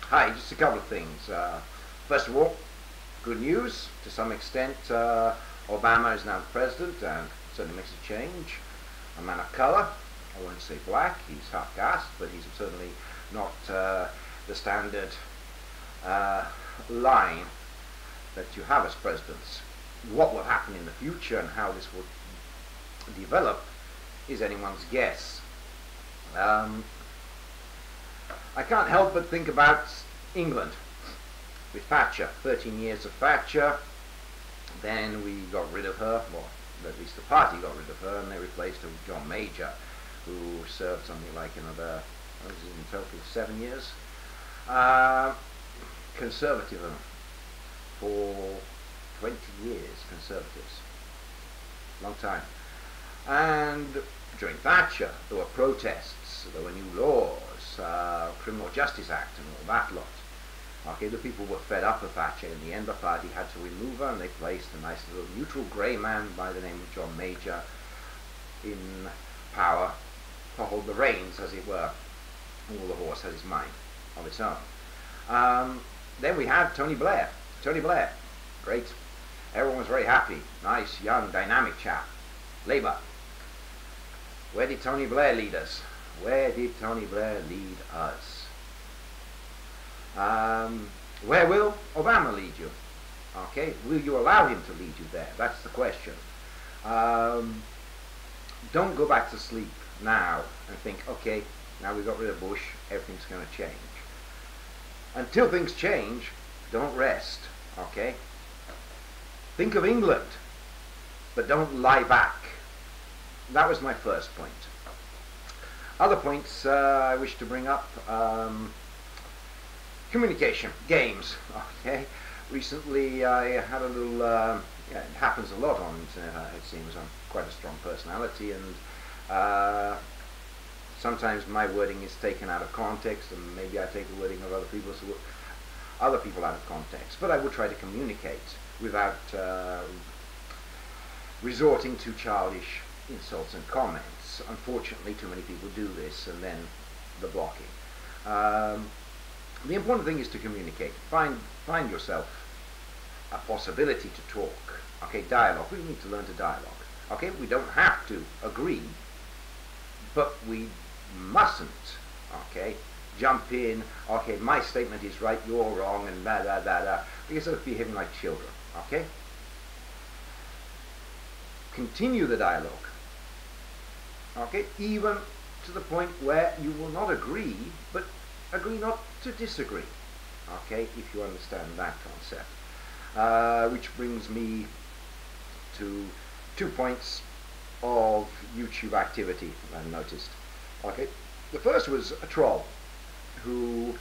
Hi, just a couple of things. First of all, good news. To some extent, Obama is now the president and certainly makes a change. A man of color. I won't say black. He's half caste, but he's certainly not the standard line that you have as presidents. What will happen in the future and how this will develop is anyone's guess. I can't help but think about England with Thatcher. 13 years of Thatcher, then we got rid of her, well, at least the party got rid of her, and they replaced her with John Major, who served something like another, what was it, in total 7 years? Conservatism for 20 years, Conservatives. Long time. And during Thatcher, there were protests, there were new laws, Criminal Justice Act and all that lot. Okay, the people were fed up with Thatcher. In the end, the party had to remove her, and they placed a nice little neutral grey man by the name of John Major in power to hold the reins, as it were. All the horse has its mind of its own. Then we had Tony Blair. Tony Blair, great. Everyone was very happy. Nice, young, dynamic chap. Labour. Where did Tony Blair lead us? Where did Tony Blair lead us? Where will Obama lead you? Okay, will you allow him to lead you there? That's the question. Don't go back to sleep now and think, okay, now we got rid of Bush, everything's going to change. Until things change, don't rest, okay? Think of England, but don't lie back. That was my first point. Other points I wish to bring up. Communication, games, okay? Recently I had a little, yeah, it happens a lot on internet, it seems. I'm quite a strong personality, and sometimes my wording is taken out of context, and maybe I take the wording of other people out of context. But I would try to communicate without resorting to childish insults and comments. Unfortunately, too many people do this, and then the blocking. The important thing is to communicate. Find yourself a possibility to talk. Okay, dialogue. We need to learn to dialogue. Okay, we don't have to agree, but we mustn't, okay, jump in, okay, my statement is right, you're wrong, and da da da da, because of behaving like children, okay? Continue the dialogue, okay, even to the point where you will not agree, but agree not to disagree, okay, if you understand that concept. Which brings me to 2 points of YouTube activity that I noticed. Okay, the first was a troll who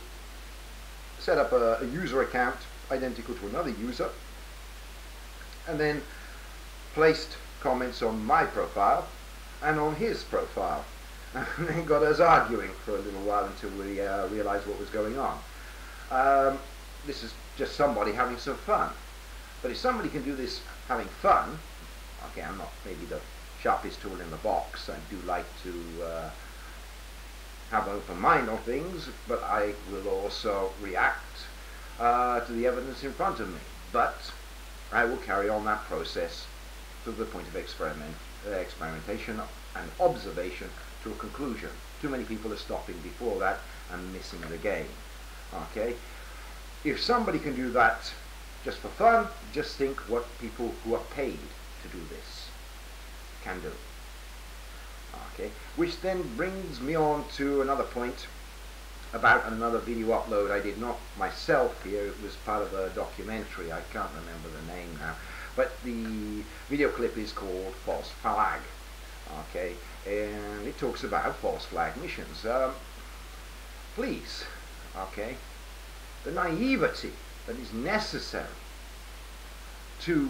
set up a user account identical to another user and then placed comments on my profile and on his profile, and then got us arguing for a little while until we realized what was going on. This is just somebody having some fun, but if somebody can do this having fun, okay, I'm not maybe the sharpest tool in the box. I do like to have an open mind on things, but I will also react to the evidence in front of me. But I will carry on that process to the point of experimentation and observation to a conclusion. Too many people are stopping before that and missing the game. Okay? If somebody can do that just for fun, just think what people who are paid to do this can do. Okay, which then brings me on to another point about another video upload I did not myself here. It was part of a documentary. I can't remember the name now, but the video clip is called False Flag. Okay, and it talks about false flag missions. Please, okay, the naivety that is necessary to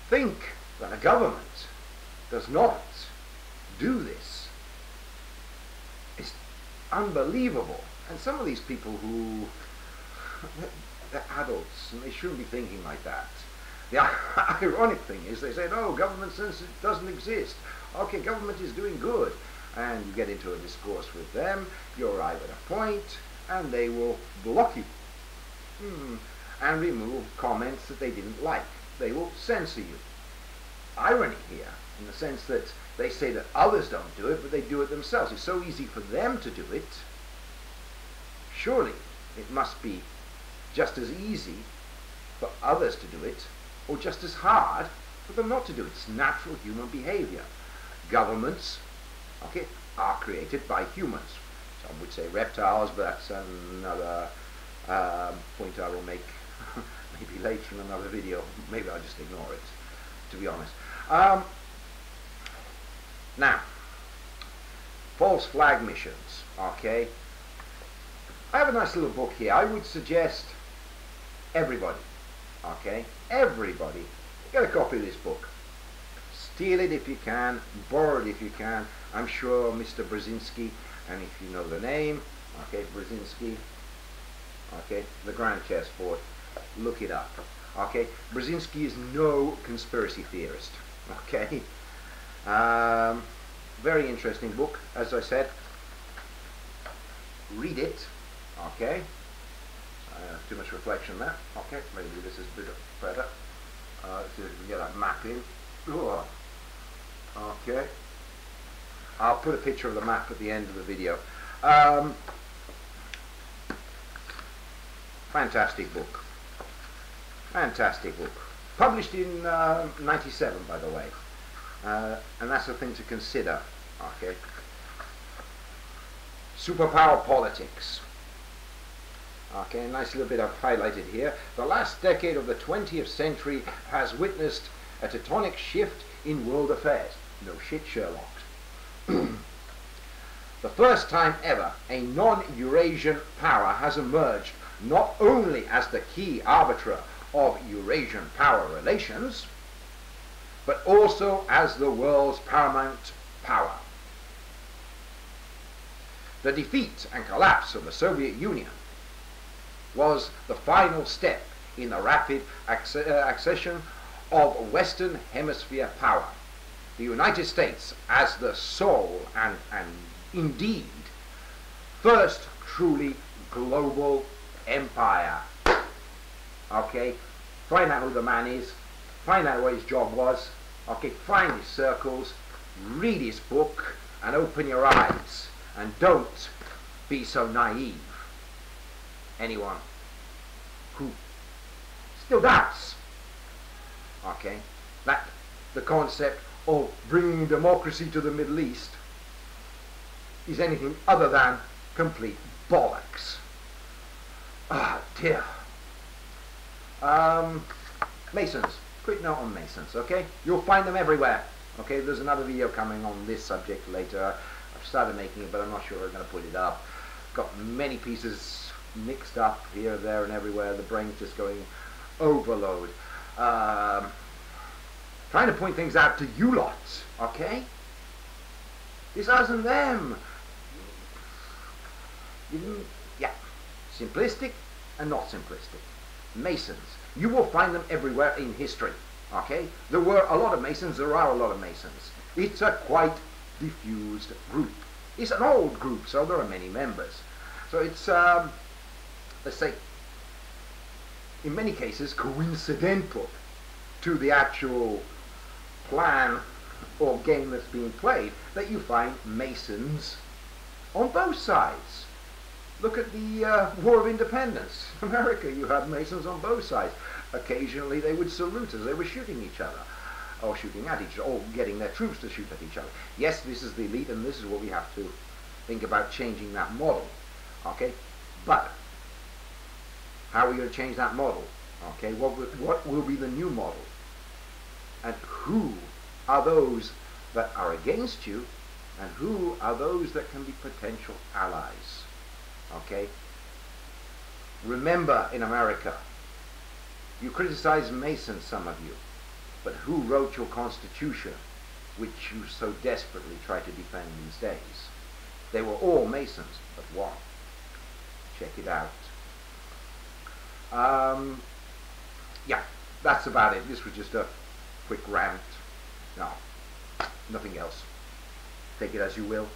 think that a government does not do this is unbelievable. And some of these people who, they're adults and they shouldn't be thinking like that. The ironic thing is they say, no, government censorship doesn't exist. Okay, government is doing good. And you get into a discourse with them, you arrive at a point, and they will block you and remove comments that they didn't like. They will censor you. Irony here, in the sense that they say that others don't do it, but they do it themselves. It's so easy for them to do it. Surely it must be just as easy for others to do it, or just as hard for them not to do it. It's natural human behavior. Governments, okay, are created by humans. Some would say reptiles, but that's another point I will make maybe later in another video. Maybe I'll just ignore it, to be honest. Now, false flag missions, okay? I have a nice little book here. I would suggest everybody, okay? Everybody, get a copy of this book. Steal it if you can, borrow it if you can. I'm sure Mr. Brzezinski, and if you know the name, okay, Brzezinski, okay, the Grand Chessboard, look it up, okay? Brzezinski is no conspiracy theorist, okay? Very interesting book, as I said. Read it, okay? Too much reflection there. Okay, maybe this is a bit better. See if we can get that map in. Oh. Okay. I'll put a picture of the map at the end of the video. Fantastic book. Fantastic book. Published in 97, by the way. And that's a thing to consider. Okay. Superpower politics. Okay, a nice little bit I've highlighted here. The last decade of the 20th century has witnessed a tectonic shift in world affairs. No shit, Sherlock. The first time ever a non-Eurasian power has emerged not only as the key arbiter of Eurasian power relations, but also as the world's paramount power. The defeat and collapse of the Soviet Union was the final step in the rapid accession of Western Hemisphere power. The United States as the sole and indeed first truly global empire. Okay, find out who the man is, find out what his job was, okay, find his circles, read his book, and open your eyes, and don't be so naive. Anyone who still doubts, okay, that the concept of bringing democracy to the Middle East is anything other than complete bollocks. Ah, dear. Masons. Quick note on Masons, okay? You'll find them everywhere. Okay, there's another video coming on this subject later. I've started making it, but I'm not sure I'm going to put it up. Got many pieces mixed up here, there, and everywhere. The brain's just going overload. Trying to point things out to you lots, okay? It's us and them. Yeah, simplistic and not simplistic. Masons. You will find them everywhere in history, okay? There were a lot of Masons, there are a lot of Masons. It's a quite diffused group. It's an old group, so there are many members. So it's, let's say, in many cases, coincidental to the actual plan or game that's being played, that you find Masons on both sides. Look at the War of Independence. In America, you had Masons on both sides. Occasionally they would salute as they were shooting each other, or shooting at each other, or getting their troops to shoot at each other. Yes, this is the elite, and this is what we have to think about, changing that model. Okay? But how are we going to change that model? Okay, what will be the new model? And who are those that are against you, and who are those that can be potential allies? Okay? Remember, in America, you criticize Masons, some of you, but who wrote your Constitution, which you so desperately try to defend these days? They were all Masons, but one. Check it out. Yeah, that's about it. This was just a quick rant. No, nothing else. Take it as you will.